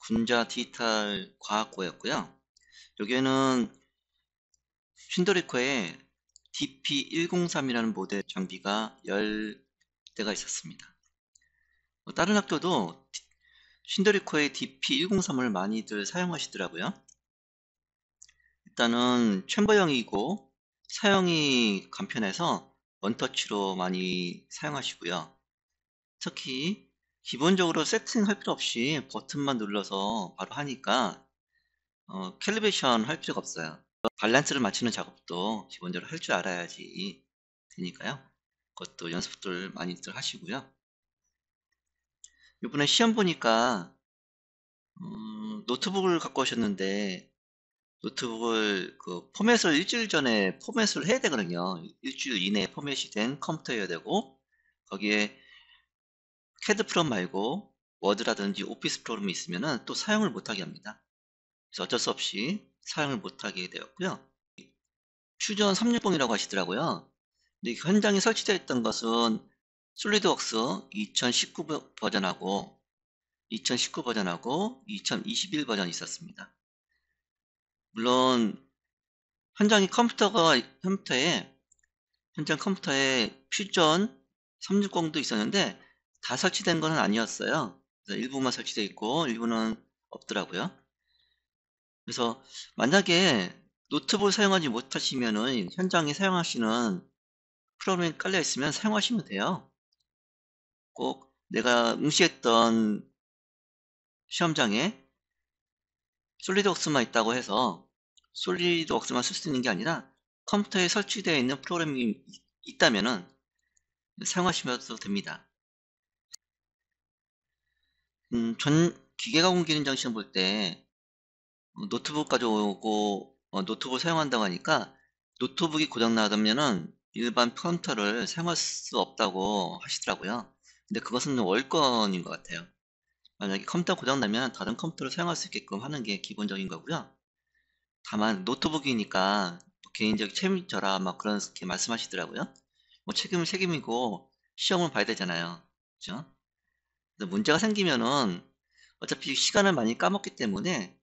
군자 디지털 과학고였고요. 여기에는 쉰도리코의 DP103이라는 모델 장비가 10대가 있었습니다. 다른 학교도 쉰도리코의 DP103을 많이들 사용하시더라고요. 일단은 챔버형이고 사용이 간편해서 원터치로 많이 사용하시고요. 특히 기본적으로 세팅할 필요 없이 버튼만 눌러서 바로 하니까 캘리브레이션 할 필요가 없어요. 밸런스를 맞추는 작업도 기본적으로 할 줄 알아야지 되니까요. 그것도 연습들 많이들 하시고요. 이번에 시험 보니까 노트북을 갖고 오셨는데 노트북을 그 포맷을 일주일 전에 포맷을 해야 되거든요. 일주일 이내에 포맷이 된 컴퓨터여야 되고 거기에 캐드 프롬 말고 워드라든지 오피스 프로그램이 있으면은 또 사용을 못하게 합니다. 그래서 어쩔 수 없이 사용을 못하게 되었고요. 퓨전 360이라고 하시더라고요. 근데 현장에 설치되어 있던 것은 솔리드웍스 2019 버전하고 2019 버전하고 2021 버전이 있었습니다. 물론 현장 컴퓨터에 퓨전 360도 있었는데 다 설치된 건 아니었어요. 그래서 일부만 설치되어 있고 일부는 없더라고요. 그래서 만약에 노트북을 사용하지 못하시면은 현장에 사용하시는 프로그램이 깔려 있으면 사용하시면 돼요. 꼭 내가 응시했던 시험장에 솔리드웍스만 있다고 해서 솔리드웍스만 쓸 수 있는 게 아니라 컴퓨터에 설치되어 있는 프로그램이 있다면은 사용하시면도 됩니다. 전 기계가공 기능장 시험 볼 때 노트북 가져오고 노트북을 사용한다고 하니까 노트북이 고장나면은 일반 컴퓨터를 사용할 수 없다고 하시더라고요. 근데 그것은 월권인 것 같아요. 만약에 컴퓨터 고장나면 다른 컴퓨터를 사용할 수 있게끔 하는 게 기본적인 거고요. 다만 노트북이니까 개인적 책임져라 막 그렇게 말씀하시더라고요. 뭐 책임은 책임이고 시험은 봐야 되잖아요. 그죠? 문제가 생기면은 어차피 시간을 많이 까먹기 때문에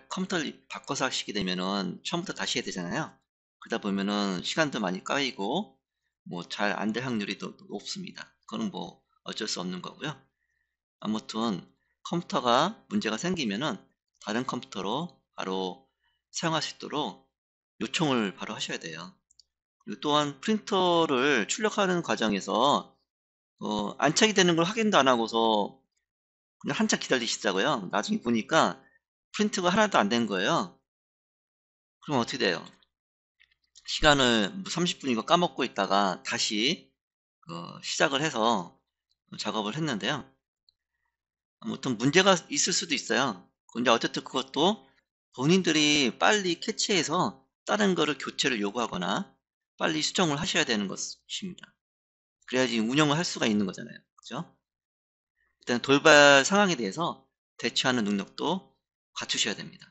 컴퓨터를 바꿔서 하시게 되면은 처음부터 다시 해야 되잖아요. 그러다 보면은 시간도 많이 까이고 뭐 잘 안 될 확률이 더 높습니다. 그거는 뭐 어쩔 수 없는 거고요. 아무튼 컴퓨터가 문제가 생기면은 다른 컴퓨터로 바로 사용할 수 있도록 요청을 바로 하셔야 돼요. 그리고 또한 프린터를 출력하는 과정에서 안착이 되는 걸 확인도 안 하고서 그냥 한참 기다리시더라고요. 나중에 보니까 프린트가 하나도 안 된 거예요. 그럼 어떻게 돼요? 시간을 30분인가 까먹고 있다가 다시 시작을 해서 작업을 했는데요. 아무튼 문제가 있을 수도 있어요. 근데 어쨌든 그것도 본인들이 빨리 캐치해서 다른 거를 교체를 요구하거나 빨리 수정을 하셔야 되는 것입니다. 그래야지 운영을 할 수가 있는 거잖아요. 그죠? 일단 돌발 상황에 대해서 대처하는 능력도 갖추셔야 됩니다.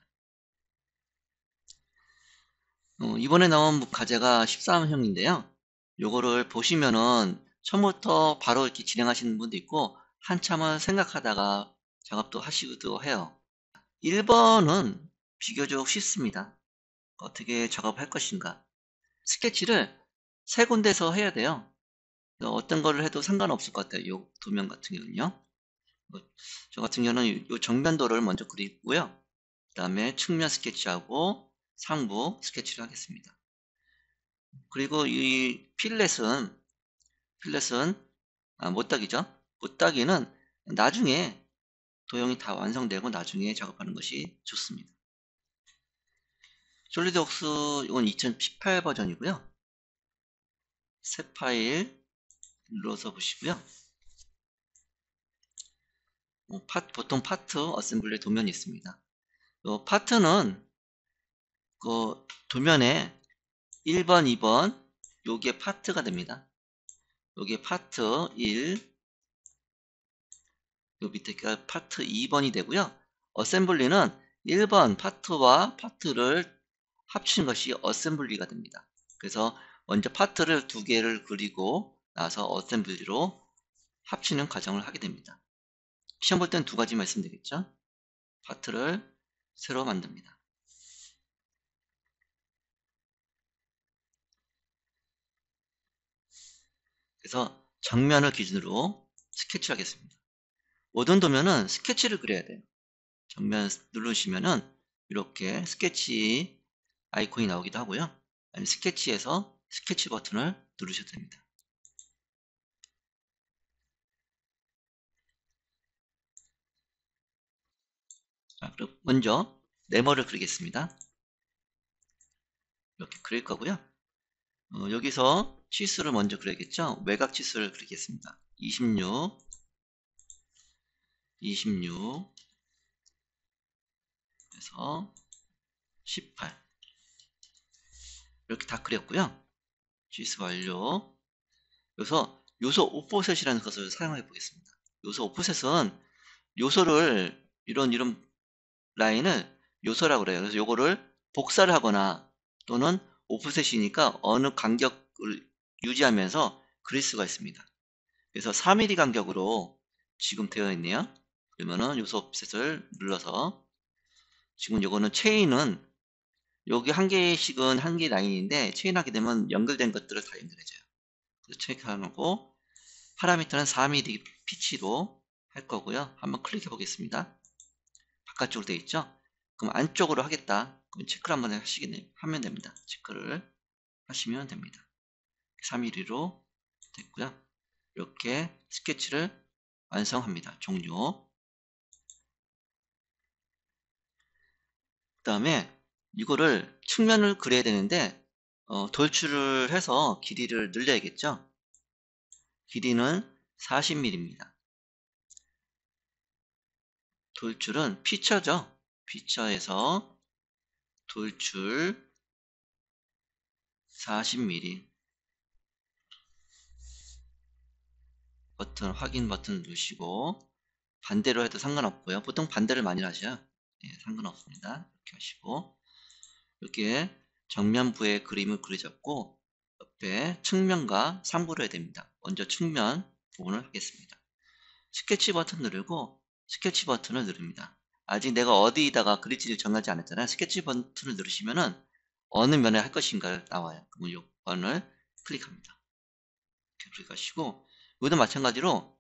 이번에 나온 과제가 13형인데요. 요거를 보시면은 처음부터 바로 이렇게 진행하시는 분도 있고 한참을 생각하다가 작업도 하시기도 해요. 1번은 비교적 쉽습니다. 어떻게 작업할 것인가. 스케치를 세 군데서 해야 돼요. 어떤 거를 해도 상관없을 것 같아요. 요 도면 같은 경우는요. 저 같은 경우는 요 정면도를 먼저 그리고요. 그 다음에 측면 스케치하고 상부 스케치를 하겠습니다. 그리고 이 필렛은 못따기죠. 못따기는 나중에 도형이 다 완성되고 나중에 작업하는 것이 좋습니다. 솔리드웍스 이건 2018 버전이고요. 새 파일 눌러서 보시고요. 보통 파트 어셈블리 도면이 있습니다. 파트는 그 도면에 1번, 2번 요게 파트가 됩니다. 요게 파트 1, 요 밑에가 파트 2번이 되고요. 어셈블리는 1번 파트와 파트를 합친 것이 어셈블리가 됩니다. 그래서 먼저 파트를 두 개를 그리고 나서 어셈블리로 합치는 과정을 하게 됩니다. 시험 볼 때는 두 가지 말씀드리겠죠. 파트를 새로 만듭니다. 그래서 정면을 기준으로 스케치를 하겠습니다. 모든 도면은 스케치를 그려야 돼요. 정면 누르시면은 이렇게 스케치 아이콘이 나오기도 하고요. 아니면 스케치에서 스케치 버튼을 누르셔도 됩니다. 자, 그럼 먼저 네모를 그리겠습니다. 이렇게 그릴 거고요. 여기서 치수를 먼저 그려야겠죠. 외곽 치수를 그리겠습니다. 26 그래서 18 이렇게 다 그렸고요. 치수 완료. 여기서 요소 오프셋이라는 것을 사용해 보겠습니다. 요소 오프셋은 요소를 이런 라인을 요소라고 그래요. 그래서 요거를 복사를 하거나 또는 오프셋이니까 어느 간격을 유지하면서 그릴 수가 있습니다. 그래서 4mm 간격으로 지금 되어 있네요. 그러면은 요소 오프셋을 눌러서 지금 요거는 체인은 여기 한 개씩은 한 개 라인인데 체인하게 되면 연결된 것들을 다 연결해줘요. 그래서 체크하고 파라미터는 4mm 피치로 할 거고요. 한번 클릭해 보겠습니다. 바깥쪽으로 되어 있죠? 그럼 안쪽으로 하겠다. 그럼 체크를 한번 하면 됩니다. 체크를 하시면 됩니다. 3mm로 됐고요. 이렇게 스케치를 완성합니다. 종료. 그 다음에 이거를 측면을 그려야 되는데 돌출을 해서 길이를 늘려야겠죠. 길이는 40mm입니다. 돌출은 피처죠. 피처에서 돌출 40mm 버튼 확인 버튼 누르시고 반대로 해도 상관없고요. 보통 반대를 많이 하셔요. 예, 상관없습니다. 이렇게 하시고 이렇게 정면부의 그림을 그려잡고 옆에 측면과 상부를 해야 됩니다. 먼저 측면 부분을 하겠습니다. 스케치 버튼 누르고 스케치 버튼을 누릅니다. 아직 내가 어디다가 그릴지를 정하지 않았잖아요. 스케치 버튼을 누르시면은 어느 면에 할 것인가를 나와요. 그럼 이 번을 클릭합니다. 이렇게 클릭하시고 여기도 마찬가지로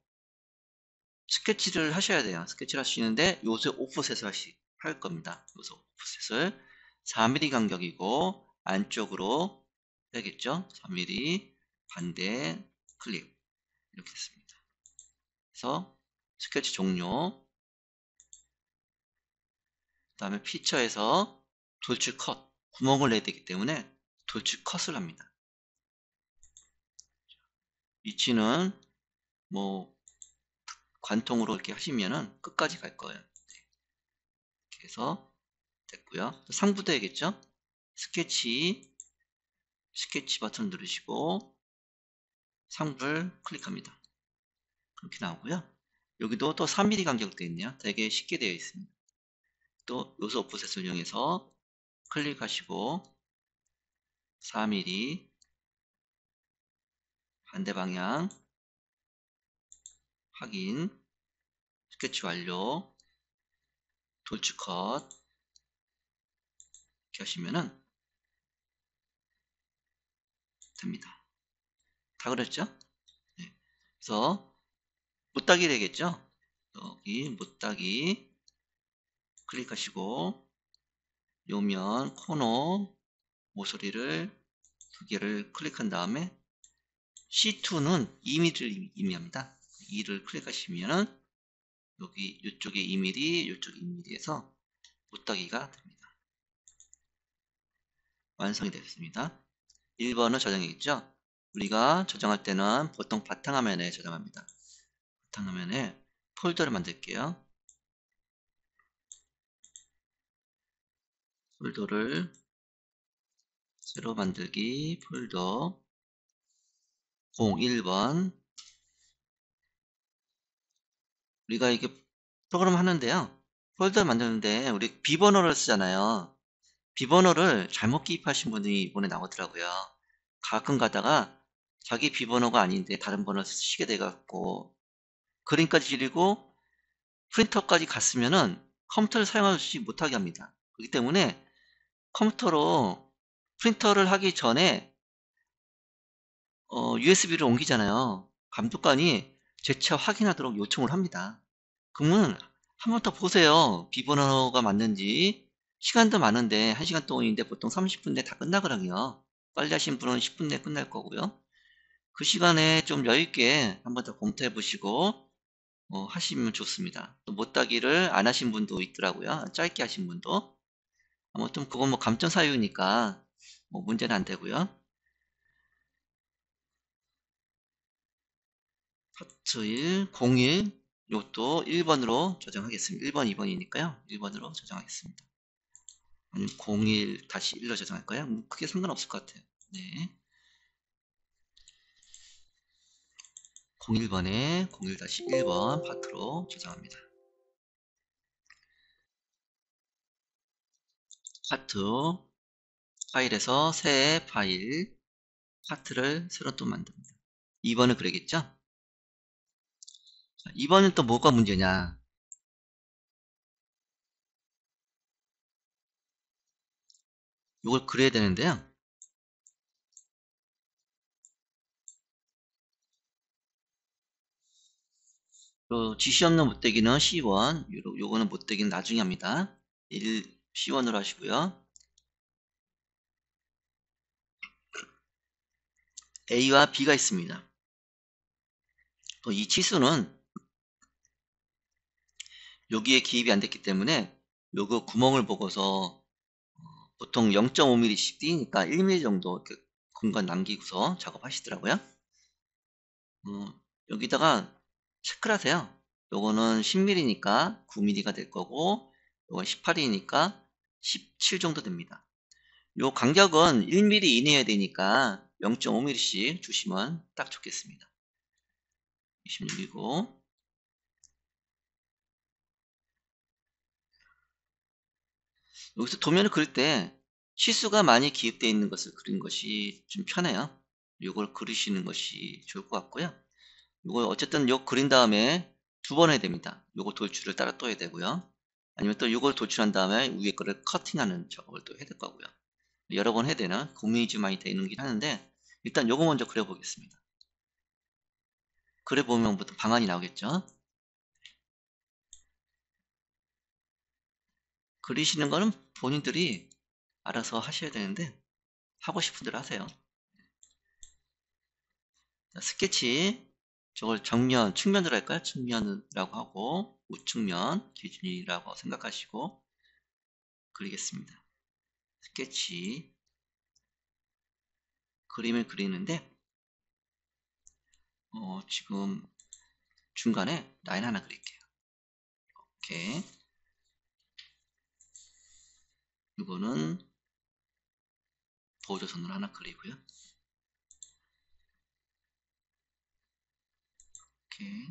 스케치를 하셔야 돼요. 스케치를 하시는데 요소 오프셋을 할 겁니다. 요소 오프셋을 4mm 간격이고 안쪽으로 해야겠죠. 4mm 반대 클릭 이렇게 했습니다. 그래서 스케치 종료. 그 다음에 피처에서 돌출 컷 구멍을 내야 되기 때문에 돌출 컷을 합니다. 위치는 뭐 관통으로 이렇게 하시면은 끝까지 갈 거예요. 이렇게 해서 됐고요. 상부도 해야겠죠. 스케치 버튼 누르시고 상부를 클릭합니다. 그렇게 나오고요. 여기도 또 3mm 간격으로 되어 있네요. 되게 쉽게 되어 있습니다. 또 요소 오프셋을 이용해서 클릭하시고 4mm 반대 방향 확인 스케치 완료 돌출 컷 이렇게 하시면은 됩니다. 다 그랬죠? 네. 그래서 못따기 되겠죠? 여기 못따기 클릭하시고 요면 코너 모서리를 두 개를 클릭한 다음에 C2는 2mm를 의미합니다. 2를 클릭하시면은 여기 이쪽에 2mm, 이쪽에 2mm에서 못따기가 됩니다. 완성이 됐습니다. 1번은 저장이겠죠? 우리가 저장할 때는 보통 바탕화면에 저장합니다. 바탕화면에 폴더를 만들게요. 폴더를 새로 만들기 폴더 01번 우리가 이게 프로그램 하는데요. 폴더를 만드는데 우리 비번호를 쓰잖아요. 비번호를 잘못 기입하신 분이 이번에 나오더라고요. 가끔 가다가 자기 비번호가 아닌데 다른 번호를 쓰시게 돼갖고 그림까지 지리고 프린터까지 갔으면은 컴퓨터를 사용하지 못하게 합니다. 그렇기 때문에 컴퓨터로 프린터를 하기 전에 USB를 옮기잖아요. 감독관이 재차 확인하도록 요청을 합니다. 그러면 한 번 더 보세요. 비번호가 맞는지. 시간도 많은데 1시간 동안인데 보통 30분 내에 다 끝나거든요. 빨리 하신 분은 10분 내에 끝날 거고요. 그 시간에 좀 여유있게 한 번 더 검토해 보시고 하시면 좋습니다. 또 못따기를 안 하신 분도 있더라고요. 짧게 하신 분도. 아무튼 그건 뭐 감점 사유니까 뭐 문제는 안 되고요. 파트 1, 01 이것도 1번으로 저장하겠습니다. 1번, 2번이니까요. 1번으로 저장하겠습니다. 아니면 01-1로 저장할까요? 크게 상관없을 것 같아요. 네. 01번에 01-1번 파트로 저장합니다. 파트 파일에서 새 파일 파트를 새로 또 만듭니다. 2번은 그러겠죠? 자, 2번은 또 뭐가 문제냐? 이걸 그려야 되는데요. 지시 없는 못되기는 C1, 요거는 못되기는 나중에 합니다. C1으로 하시고요. A와 B가 있습니다. 또 이 치수는 여기에 기입이 안 됐기 때문에 요거 구멍을 보고서 보통 0.5mm씩 띄니까 1mm 정도 이렇게 공간 남기고서 작업하시더라고요. 여기다가 체크를 하세요. 요거는 10mm니까 9mm가 될 거고 요건 18이니까 17 정도 됩니다. 요 간격은 1mm 이내여야 되니까 0.5mm씩 주시면 딱 좋겠습니다. 26이고 여기서 도면을 그릴 때 치수가 많이 기입되어 있는 것을 그린 것이 좀 편해요. 요걸 그리시는 것이 좋을 것 같고요. 요거 어쨌든 요 그린 다음에 두 번 해야 됩니다. 요거 돌출을 따라 또 해야 되고요. 아니면 또 요걸 돌출한 다음에 위에 거를 커팅하는 작업을 또 해야 될 거고요. 여러 번 해야 되나 고민이 좀 많이 되는긴 하는데 일단 요거 먼저 그려보겠습니다. 그려보면 보통 방안이 나오겠죠. 그리시는 거는 본인들이 알아서 하셔야 되는데 하고 싶은 대로 하세요. 자, 스케치 저걸 정면, 측면으로 할까요? 측면이라고 하고 우측면 기준이라고 생각하시고 그리겠습니다. 스케치 그림을 그리는데 지금 중간에 라인 하나 그릴게요. 이렇게 이거는 보조선을 하나 그리고요. 이렇게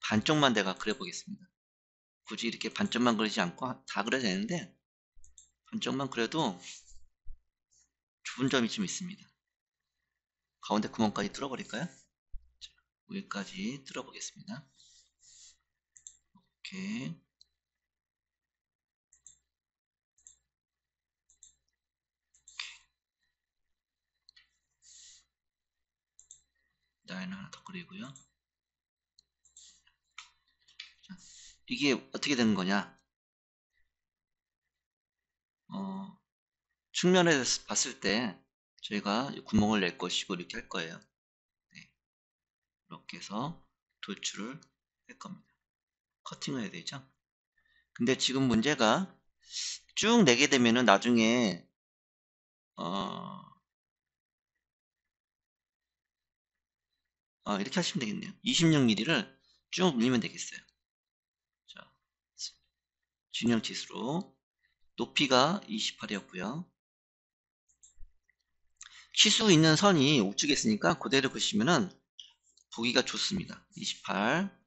반쪽만 내가 그려보겠습니다. 굳이 이렇게 반쪽만 그리지 않고 다 그려야 되는데 반쪽만 그려도 좁은 점이 좀 있습니다. 가운데 구멍까지 뚫어버릴까요? 자, 위에까지 뚫어보겠습니다. 이렇게 라인 하나 더 그리고요. 자, 이게 어떻게 되는 거냐? 측면에서 봤을 때 저희가 구멍을 낼 것이고 이렇게 할 거예요. 네, 이렇게 해서 돌출을 할 겁니다. 커팅을 해야 되죠. 근데 지금 문제가 쭉 내게 되면은 나중에 이렇게 하시면 되겠네요. 26mm를 쭉 밀면 되겠어요. 자, 진영 치수로 높이가 28이었고요. 치수 있는 선이 우측에 있으니까 그대로 그시면은 보기가 좋습니다. 28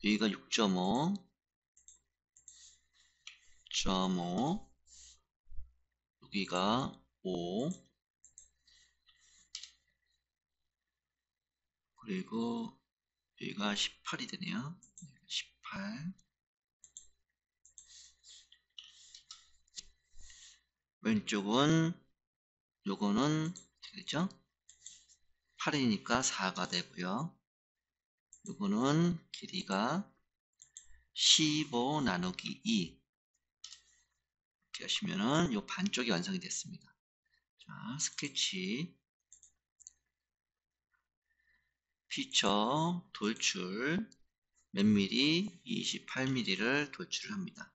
여기가 6.5 6.5 여기가 5, 그리고 여기가 18이 되네요. 18. 왼쪽은 요거는 어떻게 되죠? 8이니까 4가 되고요. 요거는 길이가 15 나누기 2 이렇게 하시면은 요 반쪽이 완성이 됐습니다. 자, 스케치, 피처, 돌출, 몇 미리? 28mm를 돌출을 합니다.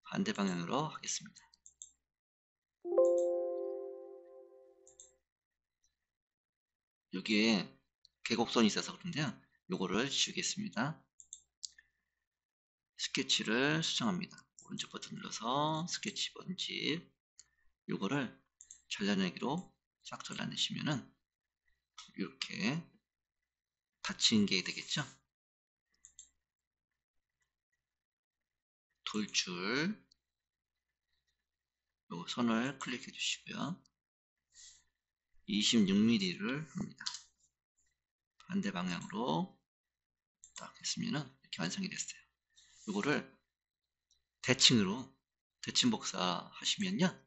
반대 방향으로 하겠습니다. 여기에 계곡선이 있어서 그런데요. 요거를 지우겠습니다. 스케치를 수정합니다. 오른쪽 버튼 눌러서 스케치 번집, 요거를 잘라내기로 싹 잘라내시면은 이렇게 닫힌 게 되겠죠. 돌출, 요 선을 클릭해 주시고요. 26mm를 합니다. 반대 방향으로 딱 했으면은 이렇게 완성이 됐어요. 요거를 대칭으로 대칭 복사 하시면요.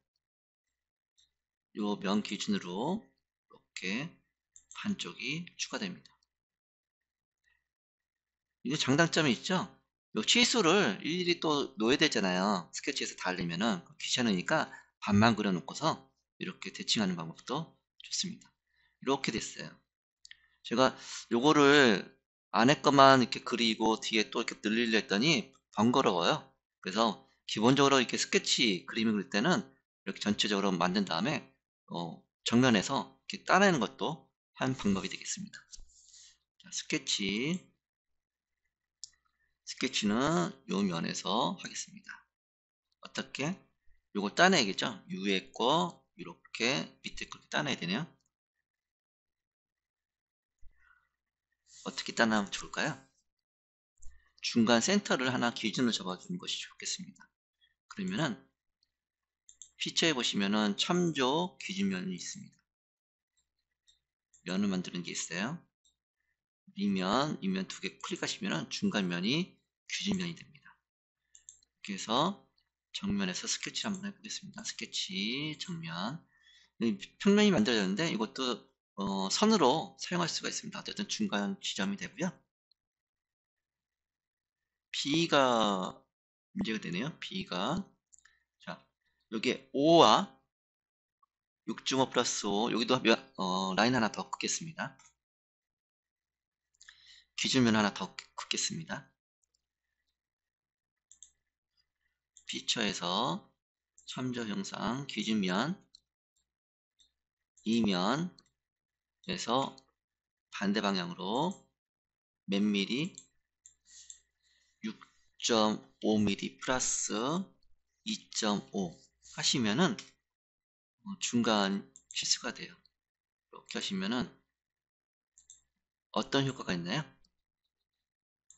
요 면 기준으로 이렇게 반쪽이 추가됩니다. 이게 장단점이 있죠? 요 치수를 일일이 또 넣어야 되잖아요. 스케치에서 다 알리면은 귀찮으니까 반만 그려놓고서 이렇게 대칭하는 방법도 좋습니다. 이렇게 됐어요. 제가 요거를 안에 것만 이렇게 그리고 뒤에 또 이렇게 늘리려 했더니 번거로워요. 그래서 기본적으로 이렇게 스케치 그림을 그릴 때는 이렇게 전체적으로 만든 다음에 정면에서 이렇게 따내는 것도 한 방법이 되겠습니다. 자, 스케치는 요 면에서 하겠습니다. 어떻게? 요거 따내야겠죠? 위에 거 이렇게 밑에 거 따내야 되네요. 어떻게 따내면 좋을까요? 중간 센터를 하나 기준으로 잡아주는 것이 좋겠습니다. 그러면은 피처에 보시면은 참조 기준면이 있습니다. 면을 만드는 게 있어요. 이면 두 개 클릭하시면은 중간면이 기준면이 됩니다. 이렇게 해서 정면에서 스케치를 한번 해보겠습니다. 스케치 정면. 평면이 만들어졌는데 이것도 선으로 사용할 수가 있습니다. 어쨌든 중간 지점이 되고요. B가 문제가 되네요. B가 자 여기에 5와 6중호 플러스 5 여기도 라인 하나 더 긋겠습니다. 기준면 하나 더 긋겠습니다. 피처에서 참조 형상 기준면 이면에서 반대 방향으로 몇 미리 6.5mm 플러스 2.5 하시면은 중간 실수가 돼요. 이렇게 하시면은 어떤 효과가 있나요?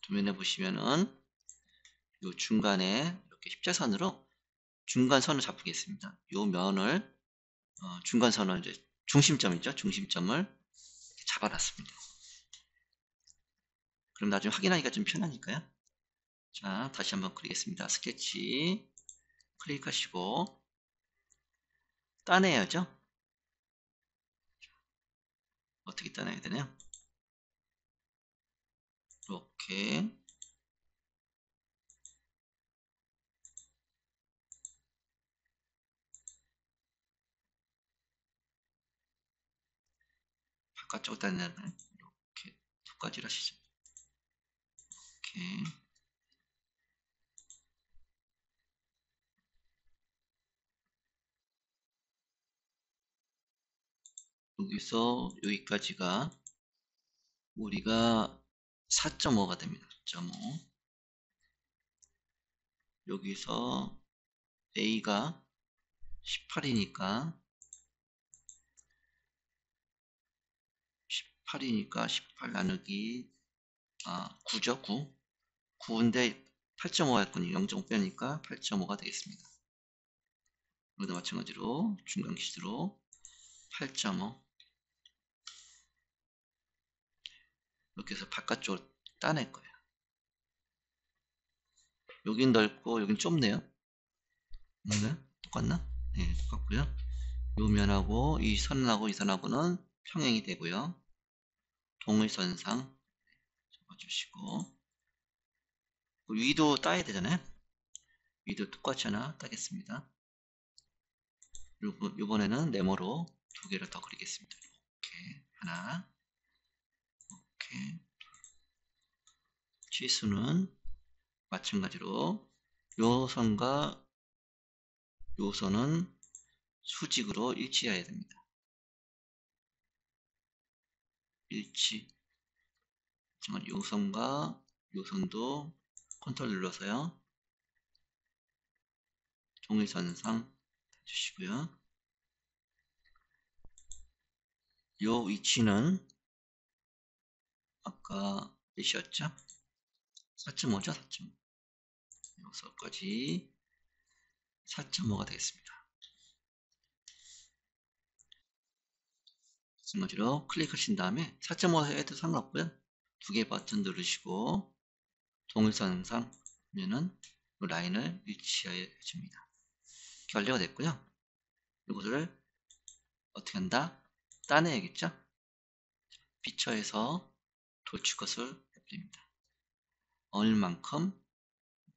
도면에 보시면은 요 중간에 이렇게 십자선으로 중간선을 잡겠습니다. 요 면을 중간선을 이제 중심점이죠. 중심점을 잡아놨습니다. 그럼 나중에 확인하기가 좀 편하니까요. 자, 다시 한번 그리겠습니다. 스케치 클릭하시고 따내야죠. 어떻게 따내야 되나요? 이렇게 바깥쪽으로 따내는 이렇게 두 가지를 하시죠. 이렇게 여기서 여기까지가 우리가 4.5가 됩니다. 4.5 여기서 A가 18이니까 18 나누기 9죠. 9. 9인데 8.5였군요. 0.5 빼니까 8.5가 되겠습니다. 여기다 마찬가지로 중간 기준으로 8.5 이렇게 해서 바깥쪽으로 따낼 거예요. 여긴 넓고 여긴 좁네요. 네, 똑같나? 네, 똑같고요. 요 면하고 이 선하고 이 선하고는 평행이 되고요. 동일선상 잡아주시고 위도 따야 되잖아요. 위도 똑같이 하나 따겠습니다. 그리고 이번에는 네모로 두 개를 더 그리겠습니다. 이렇게 하나, 이렇게 치수는 마찬가지로 요 선과 요 선은 수직으로 일치해야 됩니다. 일치. 요 선과 요 선도 컨트롤 눌러서요. 동일선상 해주시고요. 요 위치는 아까 몇이었죠? 4.5죠? 4.5. 여기서까지 4.5가 되겠습니다. 마찬가지로 클릭하신 다음에 4.5 해도 상관없고요. 두 개 버튼 누르시고 동일선상 하면은 이 라인을 일치하여 줍니다. 이렇게 완료가 됐고요. 이것을 어떻게 한다? 따내야겠죠? 피처에서 도출컷을 해드립니다. 얼만큼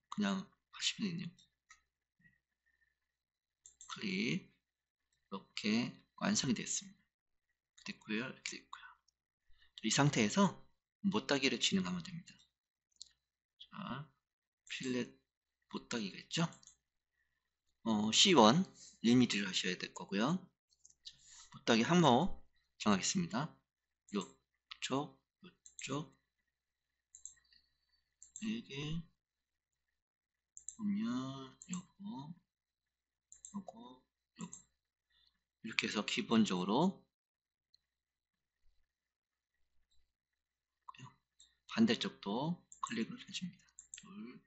그냥 하시면 되네요. 클릭. 이렇게 완성이 됐습니다. 됐고요. 이렇게 됐고요. 이 상태에서 못따기를 진행하면 됩니다. 자, 필렛 못따기가 있죠? C1 1mm를 하셔야 될 거고요. 못따기 항목 정하겠습니다. 요쪽, 요쪽, 여기 보면 요거, 요거, 요거 이렇게 해서 기본적으로 반대쪽도 클릭을 해줍니다. 둘,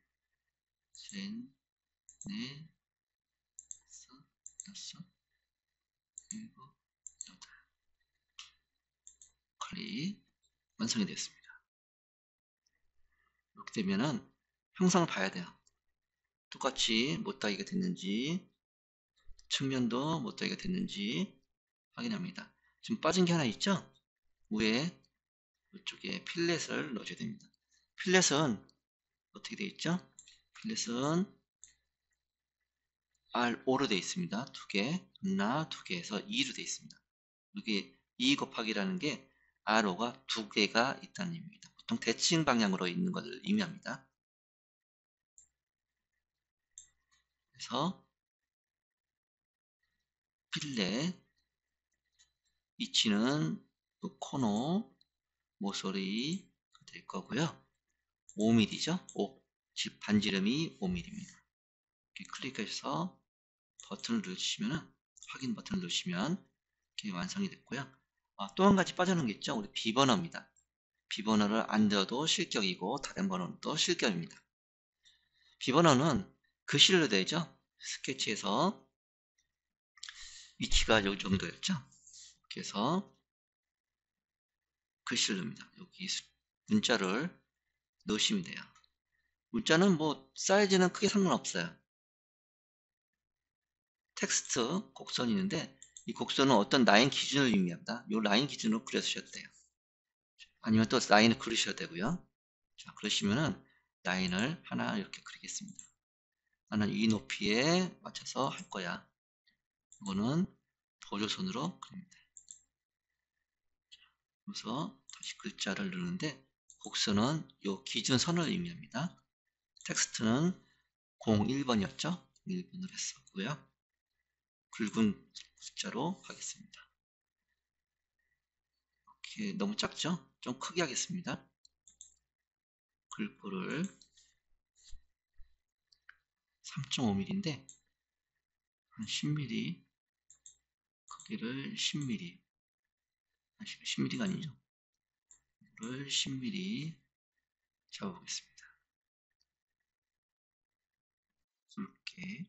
셋, 넷, 다섯, 일곱, 여덟. 클릭. 완성이 됐습니다. 이렇게 되면은 형상을 봐야 돼요. 똑같이 못따기가 됐는지, 측면도 못따기가 됐는지 확인합니다. 지금 빠진 게 하나 있죠? 위에 이쪽에 필렛을 넣어줘야 됩니다. 필렛은 어떻게 되어 있죠? 필렛은 R5로 되어 있습니다. 두 개, 하나, 두 개에서 2로 되어 있습니다. 여기 2 곱하기라는 게 R5가 두 개가 있다는 의미입니다. 보통 대칭 방향으로 있는 것을 의미합니다. 그래서 필렛 위치는 그 코너 모서리가 될 거고요. 5mm죠? 5. 즉 반지름이 5mm입니다. 이렇게 클릭해서 버튼을 누르시면 확인 버튼을 누르시면 이렇게 완성이 됐고요. 또 한 가지 빠져나온 게 있죠. 우리 비번호입니다. 비번호를 안 넣어도 실격이고 다른 번호는 또 실격입니다. 비번호는 글씨로 되죠. 스케치에서 위치가 이 정도였죠. 이렇게 해서 글씨를 넣습니다. 여기 문자를 넣으시면 돼요. 문자는 뭐 사이즈는 크게 상관없어요. 텍스트 곡선이 있는데 이 곡선은 어떤 라인 기준을 의미합니다. 이 라인 기준으로 그려주셔도 돼요. 아니면 또 라인을 그리셔도 되고요. 자, 그러시면은 라인을 하나 이렇게 그리겠습니다. 나는 이 높이에 맞춰서 할 거야. 이거는 보조선으로 그립니다. 그래서 다시 글자를 누르는데 곡선은 이 기준선을 의미합니다. 텍스트는 01번이었죠? 1번을 했었고요. 굵은 숫자로 하겠습니다. 이렇게 너무 작죠? 좀 크게 하겠습니다. 글꼴을 3.5mm인데 한 10mm 크기를 10mm 10mm가 아니죠. 이거를 10mm 잡아보겠습니다. 굵게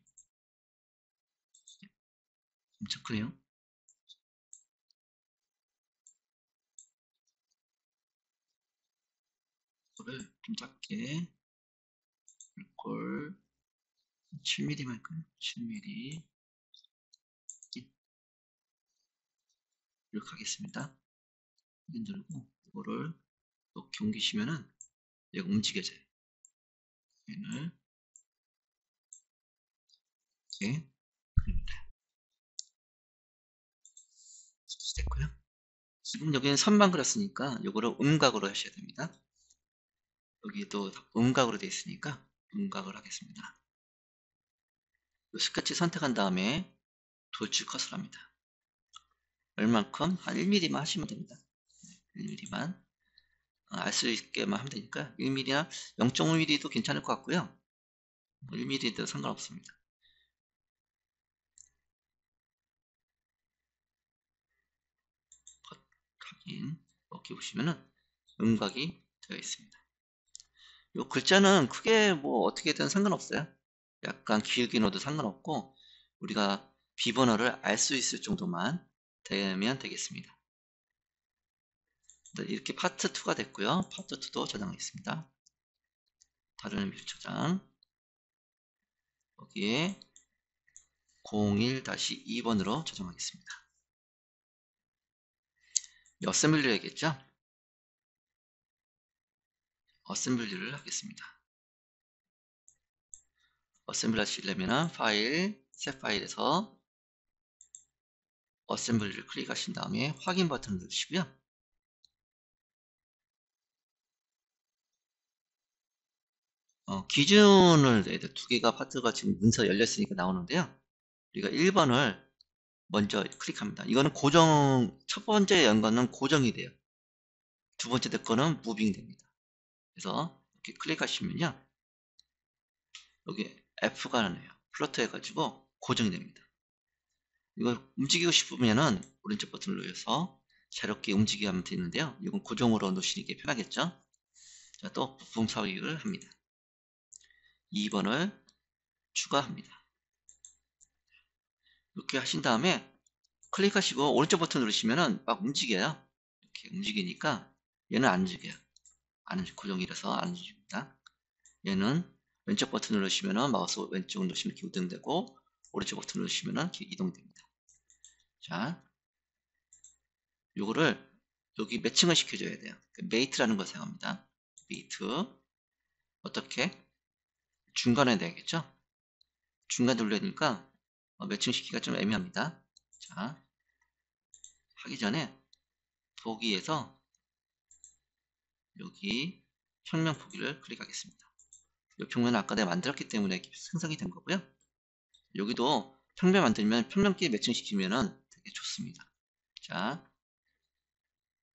엄청 크네요. 이거를 좀 작게 꼴 7mm만 할까요? 7mm 이렇게 하겠습니다. 누르고 이거를 이렇게 옮기시면은 얘가 움직여져요. 얘를 이렇게 됐고요. 지금 여기는 선만 그렸으니까 이거를 음각으로 하셔야 됩니다. 여기도 음각으로 되어 있으니까 음각을 하겠습니다. 스케치 선택한 다음에 돌출 컷을 합니다. 얼만큼? 한 1mm만 하시면 됩니다. 1mm만 알 수 있게만 하면 되니까 1mm나 0.5mm도 괜찮을 것 같고요. 1mm도 상관없습니다. 컷 확인. 이렇게 보시면은 음각이 되어 있습니다. 이 글자는 크게 뭐 어떻게든 상관없어요. 약간 길게 넣어도 상관없고 우리가 비번호를 알 수 있을 정도만 되면 되겠습니다. 이렇게 파트 2가 됐고요. 파트 2도 저장하겠습니다. 다른 뷰 저장. 여기에 01-2번으로 저장하겠습니다. 어셈블리 해야겠죠? 어셈블리를 하겠습니다. 어셈블리 하시려면 파일, 새 파일에서 어셈블리를 클릭하신 다음에 확인 버튼을 누르시고요. 기준을 내야 돼요. 두 개가 파트가 지금 문서 열렸으니까 나오는데요. 우리가 1번을 먼저 클릭합니다. 이거는 고정, 첫 번째 연 거는 고정이 돼요. 두 번째 거는 무빙 됩니다. 그래서 이렇게 클릭하시면요. 여기 F가 나네요. 플러트 해가지고 고정이 됩니다. 이걸 움직이고 싶으면은 오른쪽 버튼을 눌러서 자유롭게 움직이게 하면 되는데요. 이건 고정으로 놓으시는 게 편하겠죠. 자, 또 부품 삽입을 합니다. 2번을 추가합니다. 이렇게 하신 다음에 클릭하시고 오른쪽 버튼 누르시면은 막 움직여요. 이렇게 움직이니까 얘는 안 움직여요. 안 고정이라서 안 움직입니다. 얘는 왼쪽 버튼 누르시면은 마우스 왼쪽 누르시면 이렇게 이동되고 오른쪽 버튼 누르시면은 이렇게 이동됩니다. 자, 요거를 여기 매칭을 시켜줘야 돼요. 메이트라는 걸 사용합니다. 메이트 어떻게? 중간에 내야겠죠? 중간 눌러니까 매칭시키기가 좀 애매합니다. 자, 하기 전에 보기에서 여기 평면 보기를 클릭하겠습니다. 이 평면은 아까 내가 만들었기 때문에 생성이 된 거고요. 여기도 평면 만들면 평면끼리 매칭시키면 되게 좋습니다. 자,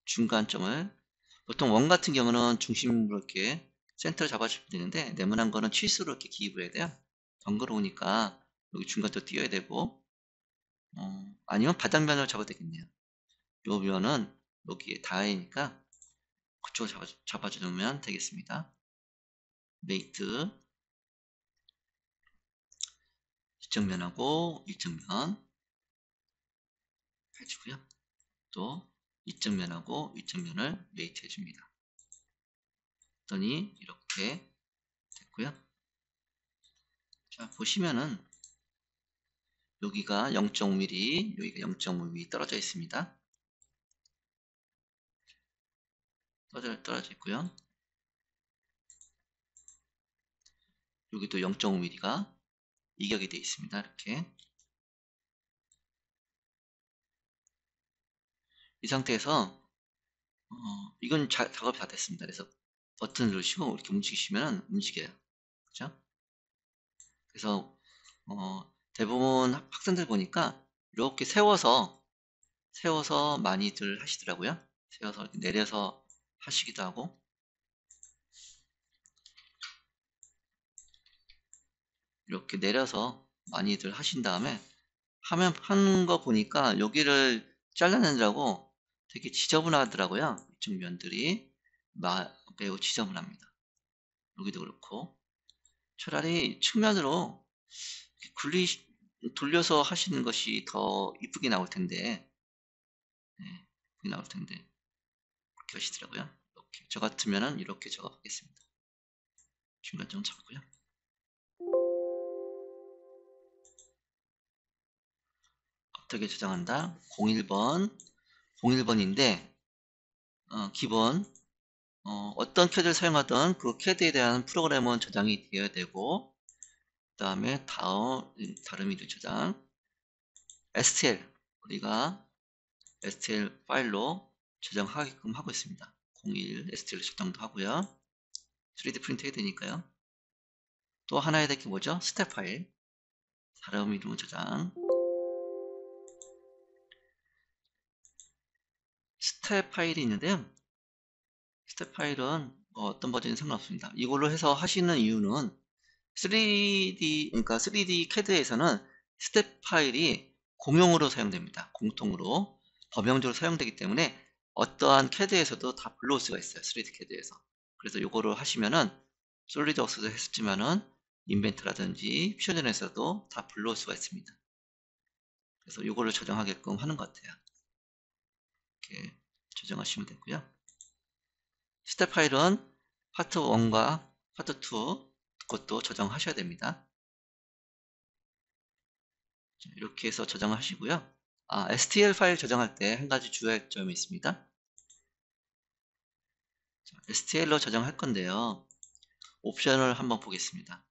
중간점을 보통 원 같은 경우는 중심으로 이렇게 센터를 잡아주면 되는데 네모난 거는 치수로 이렇게 기입을 해야 돼요. 번거로우니까 여기 중간도 띄워야 되고 아니면 바닥면을 잡아도 되겠네요. 요 면은 여기에 닿으니까 그쪽으로 잡아주면 되겠습니다. 메이트 이쪽면하고 이쪽면 해주고요. 또 이쪽면하고 이쪽면을 메이트 해줍니다. 그랬더니 이렇게 됐고요. 자, 보시면은 여기가 0.5mm, 여기가 0.5mm 떨어져 있습니다. 떨어져 있고요. 여기도 0.5mm가 이격이 되어 있습니다. 이렇게. 이 상태에서 이건 작업이 다 됐습니다. 그래서 버튼 누르시고 이렇게 움직이시면 움직여요. 그죠? 그래서 대부분 학생들 보니까 이렇게 세워서 많이들 하시더라고요. 세워서 이렇게 내려서 하시기도 하고 이렇게 내려서 많이들 하신 다음에 하는 거 보니까 여기를 잘라내느라고 되게 지저분하더라고요. 이쪽 면들이 매우 지저분합니다. 여기도 그렇고 차라리 측면으로 돌려서 하시는 것이 더 이쁘게 나올 텐데, 네, 이쁘게 나올 텐데, 그렇게 하시더라고요. 이렇게. 저 같으면은 이렇게 작업하겠습니다. 중간 좀 잡고요. 어떻게 저장한다? 01번인데, 기본, 어떤 캐드를 사용하던 그 캐드에 대한 프로그램은 저장이 되어야 되고, 그 다음에 다른 이름 저장, STL, 우리가 STL 파일로 저장하게끔 하고 있습니다. 01 STL 저장도 하고요. 3D 프린트 해야 되니까요. 또 하나 해야 될 게 뭐죠? 스텝 파일, 다른 이름 저장. 스텝 파일이 있는데요. 스텝 파일은 어떤 버전이 상관없습니다. 이걸로 해서 하시는 이유는 3D, 그러니까 3D CAD에서는 스텝 파일이 공용으로 사용됩니다. 공통으로 범용적으로 사용되기 때문에 어떠한 CAD에서도 다 불러올 수가 있어요. 3D CAD에서. 그래서 이거를 하시면은 솔리드웍스도 했었지만은 인벤트라든지 퓨전에서도 다 불러올 수가 있습니다. 그래서 이거를 저장하게끔 하는 것 같아요. 이렇게 저장하시면 되고요. 스텝 파일은 파트 1과 파트 2 그것도 저장하셔야 됩니다. 이렇게 해서 저장을 하시고요. STL 파일 저장할 때 한 가지 주의할 점이 있습니다. STL로 저장할 건데요. 옵션을 한번 보겠습니다.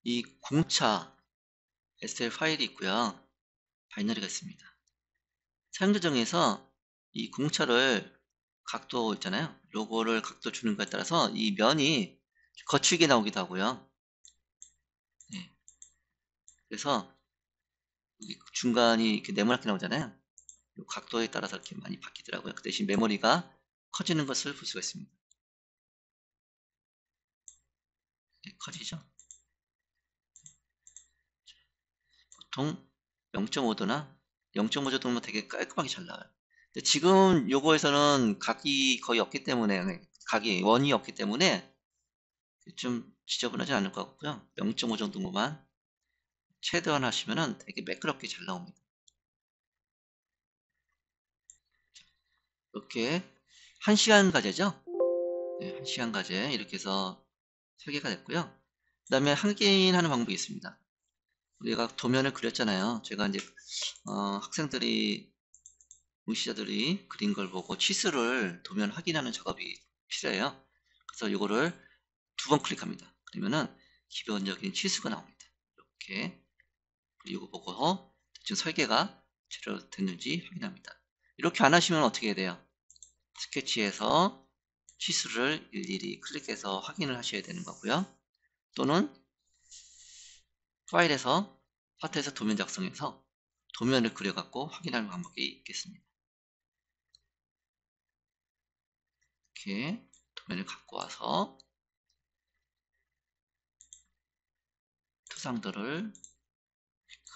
이 공차 STL 파일이 있고요. 바이너리가 있습니다. 사용자 정에서 이 공차를 각도 있잖아요. 요거를 각도 주는 것에 따라서 이 면이 거칠게 나오기도 하고요. 네. 그래서 중간이 이렇게 네모나게 나오잖아요. 요 각도에 따라서 이렇게 많이 바뀌더라고요. 그 대신 메모리가 커지는 것을 볼 수가 있습니다. 네, 커지죠. 보통 0.5도나 0.5도 정도 되게 깔끔하게 잘 나와요. 근데 지금 요거에서는 각이 거의 없기 때문에, 각이 원이 없기 때문에 좀 지저분하지 않을 것 같고요. 0.5 정도만 최대한 하시면은 되게 매끄럽게 잘 나옵니다. 이렇게 1시간 과제죠? 네, 1시간 과제 이렇게 해서 설계가 됐고요. 그 다음에 확인하는 방법이 있습니다. 우리가 도면을 그렸잖아요. 제가 이제 학생들이 응시자들이 그린 걸 보고 치수를 도면 확인하는 작업이 필요해요. 그래서 이거를 2번 클릭합니다. 그러면은 기본적인 치수가 나옵니다. 이렇게 이거 보고 대충 설계가 제대로 됐는지 확인합니다. 이렇게 안 하시면 어떻게 해야 돼요? 스케치에서 치수를 일일이 클릭해서 확인을 하셔야 되는 거고요. 또는 파일에서 파트에서 도면 작성해서 도면을 그려갖고 확인하는 방법이 있겠습니다. 이렇게 도면을 갖고 와서 투상들을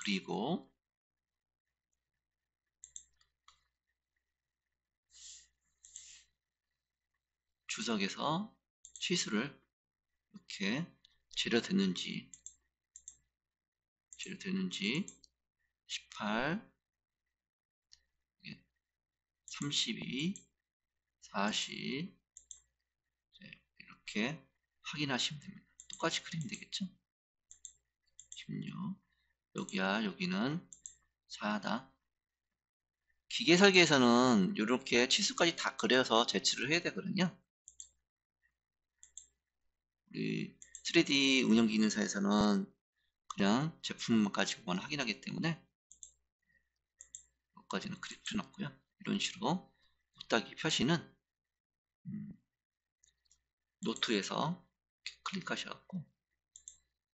그리고 주석에서 치수를 이렇게 재료됐는지 18, 32, 40 이렇게 확인하시면 됩니다. 똑같이 그리면 되겠죠? 16 여기는 4다. 기계 설계에서는 이렇게 치수까지 다 그려서 제출을 해야 되거든요. 우리 3D 운영 기능사에서는 그냥 제품만 가지고만 확인하기 때문에 여기까지는 그릴 필요는 없고요. 이런 식으로 곱하기 표시는 노트에서 클릭하셔갖고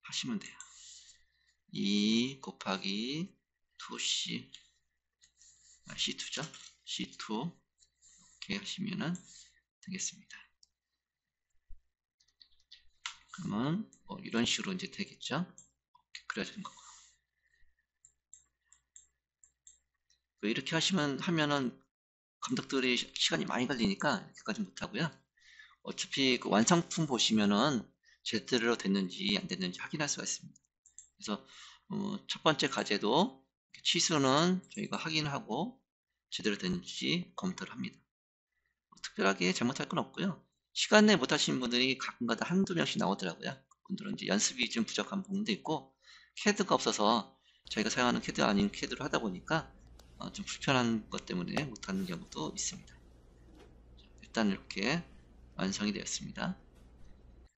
하시면 돼요. 2 곱하기 2C C2죠. C2 이렇게 하시면은 되겠습니다. 그러면 뭐 이런 식으로 이제 되겠죠. 이렇게 그려지는 거고. 이렇게 하면은 감독들이 시간이 많이 걸리니까 이렇게까지 못하고요. 어차피 그 완성품 보시면은 제대로 됐는지 안 됐는지 확인할 수가 있습니다. 그래서 첫 번째 과제도 치수는 저희가 확인하고 제대로 됐는지 검토를 합니다. 특별하게 잘못할 건 없고요. 시간 내에 못하시는 분들이 가끔가다 한두 명씩 나오더라고요. 그분들은 이제 연습이 좀 부족한 부분도 있고 CAD가 없어서 저희가 사용하는 CAD가 아닌 CAD로 하다 보니까 좀 불편한 것 때문에 못하는 경우도 있습니다. 일단 이렇게 완성이 되었습니다.